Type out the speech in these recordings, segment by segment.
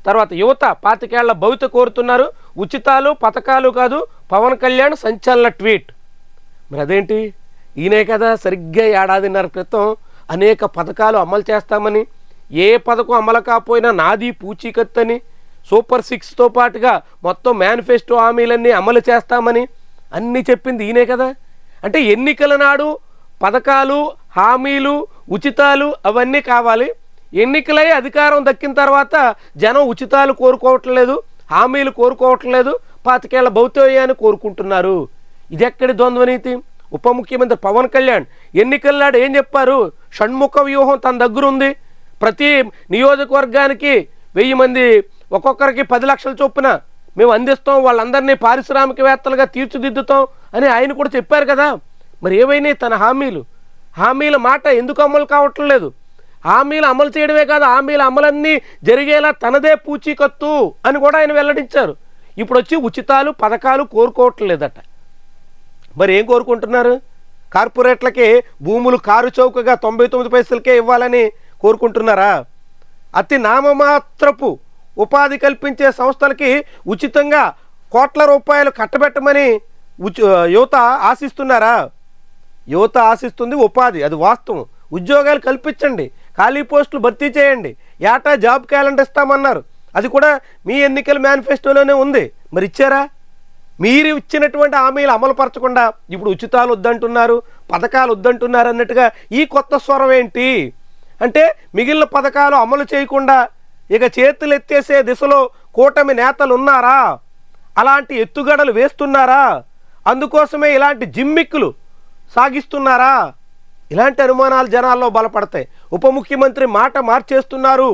తర్వాత యువత 25 ఏళ్ల భవిత కోరుతున్నారు, ఉచితాలు పథకాలు కాదు పవన్ కళ్యాణ్ సంచలన ట్వీట్. మరి అదేంటి, ఈయనే కదా సరిగ్గా ఏడాదిన్నర క్రితం అనేక పథకాలు అమలు చేస్తామని, ఏ పథకం అమలు కాకపోయినా నాది పూచీకత్తని, సూపర్ 6తో పాటుగా మొత్తం మేనిఫెస్టో హామీలన్నీ అమలు చేస్తామని అన్నీ చెప్పింది ఈయనే కదా. అంటే ఎన్నికల నాడు పథకాలు హామీలు ఉచితాలు అవన్నీ కావాలి, ఎన్నికలై అధికారం దక్కిన తర్వాత జనం ఉచితాలు కోరుకోవట్లేదు, హామీలు కోరుకోవట్లేదు, 25 ఏళ్ల భౌతోయాన్ని కోరుకుంటున్నారు. ఇది ఎక్కడి ద్వంద్వనీతి? ఉప ముఖ్యమంత్రి పవన్ కళ్యాణ్ ఎన్నికల నాడు ఏం చెప్పారు? షణ్ముఖ వ్యూహం తన దగ్గర ఉంది, ప్రతి నియోజకవర్గానికి 1000 మంది ఒక్కొక్కరికి 10 లక్షల చొప్పున మేము అందిస్తాం, వాళ్ళందరినీ పారిశ్రామికవేత్తలుగా తీర్చిదిద్దుతాం అని ఆయన కూడా చెప్పారు కదా. మరి ఏవైనా తన హామీల మాట ఎందుకు అమలు కావట్లేదు? హామీలు అమలు చేయడమే కాదు, హామీల అమలన్నీ జరిగేలా తనదే పూచీకత్తు అని కూడా ఆయన వెల్లడించారు. ఇప్పుడు వచ్చి ఉచితాలు పథకాలు కోరుకోవట్లేదట. మరి ఏం కోరుకుంటున్నారు? కార్పొరేట్లకి భూములు కారు చౌకగా 99 పైసలకే ఇవ్వాలని కోరుకుంటున్నారా? అతి నామమాత్రపు ఉపాధి కల్పించే సంస్థలకి ఉచితంగా కోట్ల రూపాయలు కట్టబెట్టమని యువత ఆశిస్తున్నారా? యువత ఆశిస్తుంది ఉపాధి, అది వాస్తవం. ఉద్యోగాలు కల్పించండి, ఖాళీ పోస్టులు భర్తీ చేయండి, ఏటా జాబ్ క్యాలెండర్ ఇస్తామన్నారు, అది కూడా మీ ఎన్నికల మేనిఫెస్టోలోనే ఉంది. మరి ఇచ్చారా? మీరు ఇచ్చినటువంటి హామీలు అమలుపరచకుండా ఇప్పుడు ఉచితాలు వద్దంటున్నారు, పథకాలు వద్దంటున్నారు అన్నట్టుగా ఈ కొత్త స్వరం ఏంటి? అంటే మిగిలిన పథకాలు అమలు చేయకుండా ఇక చేతులు ఎత్తేసే దిశలో కూటమి నేతలు ఉన్నారా? అలాంటి ఎత్తుగడలు వేస్తున్నారా? అందుకోసమే ఇలాంటి జిమ్మిక్కులు సాగిస్తున్నారా? ఇలాంటి అనుమానాలు జనాల్లో బలపడతాయి. ఉప ముఖ్యమంత్రి మాట మార్చేస్తున్నారు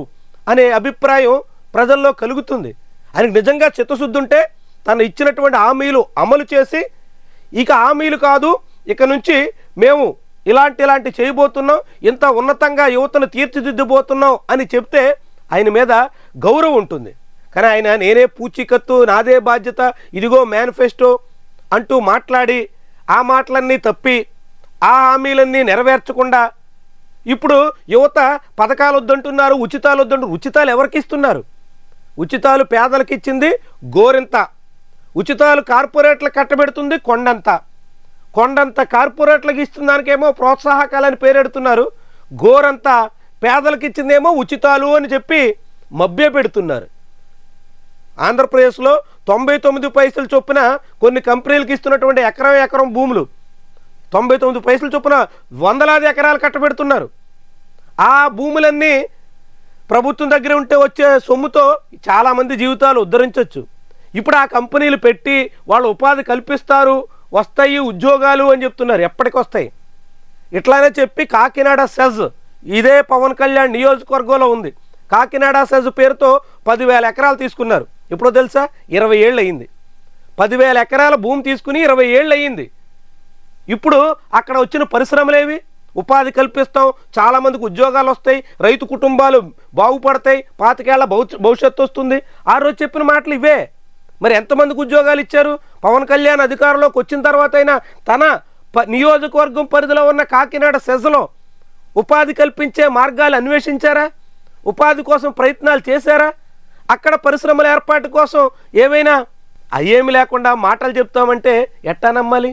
అనే అభిప్రాయం ప్రజల్లో కలుగుతుంది. ఆయనకు నిజంగా చిత్తశుద్ధి ఉంటే తను ఇచ్చినటువంటి హామీలు అమలు చేసి, ఇక హామీలు కాదు ఇక నుంచి మేము ఇలాంటి చేయబోతున్నాం, ఇంత ఉన్నతంగా యువతను తీర్చిదిద్దబోతున్నాం అని చెప్తే ఆయన మీద గౌరవం ఉంటుంది. కానీ ఆయన నేనే పూచీకత్తు, నాదే బాధ్యత, ఇదిగో మేనిఫెస్టో అంటూ మాట్లాడి ఆ మాటలన్నీ తప్పి ఆ హామీలన్నీ నెరవేర్చకుండా ఇప్పుడు యువత పథకాలు వద్దంటున్నారు, ఉచితాలు వద్దంటున్నారు. ఉచితాలు ఎవరికి ఇస్తున్నారు? ఉచితాలు పేదలకు ఇచ్చింది గోరింత, ఉచితాలు కార్పొరేట్లకు కట్టబెడుతుంది కొండంత కార్పొరేట్లకు ఇస్తున్న దానికేమో ప్రోత్సాహకాలని పేరెడుతున్నారు, గోరంతా పేదలకు ఇచ్చిందేమో ఉచితాలు అని చెప్పి మభ్య పెడుతున్నారు. ఆంధ్రప్రదేశ్లో 99 పైసలు చొప్పున కొన్ని కంపెనీలకు ఇస్తున్నటువంటి ఎకరం భూములు 99 పైసలు చొప్పున వందలాది ఎకరాలు కట్టబెడుతున్నారు. ఆ భూములన్నీ ప్రభుత్వం దగ్గర ఉంటే వచ్చే సొమ్ముతో చాలామంది జీవితాలు ఉద్ధరించవచ్చు. ఇప్పుడు ఆ కంపెనీలు పెట్టి వాళ్ళు ఉపాధి కల్పిస్తారు, వస్తాయి ఉద్యోగాలు అని చెప్తున్నారు. ఎప్పటికి వస్తాయి? ఇట్లానే చెప్పి కాకినాడ సెజ్, ఇదే పవన్ కళ్యాణ్ నియోజకవర్గంలో ఉంది, కాకినాడ సెజ్ పేరుతో 10,000 ఎకరాలు తీసుకున్నారు. ఎప్పుడో తెలుసా? 20 ఏళ్ళు అయింది. 10,000 ఎకరాల భూమి తీసుకుని 20 ఏళ్ళు అయ్యింది. ఇప్పుడు అక్కడ వచ్చిన పరిశ్రమలేవి? ఉపాధి కల్పిస్తాం, చాలామందికి ఉద్యోగాలు వస్తాయి, రైతు కుటుంబాలు బాగుపడతాయి, 25 ఏళ్ల భవిష్యత్తు వస్తుంది. ఆ రోజు చెప్పిన మాటలు ఇవే. మరి ఎంతమందికి ఉద్యోగాలు ఇచ్చారు? పవన్ కళ్యాణ్ అధికారంలోకి వచ్చిన తర్వాత అయినా తన నియోజకవర్గం పరిధిలో ఉన్న కాకినాడ సెజ్లో ఉపాధి కల్పించే మార్గాలు అన్వేషించారా? ఉపాధి కోసం ప్రయత్నాలు చేశారా? అక్కడ పరిశ్రమల ఏర్పాటు కోసం ఏమైనా అయ్యేమి లేకుండా మాటలు చెప్తామంటే ఎట్టా నమ్మాలి?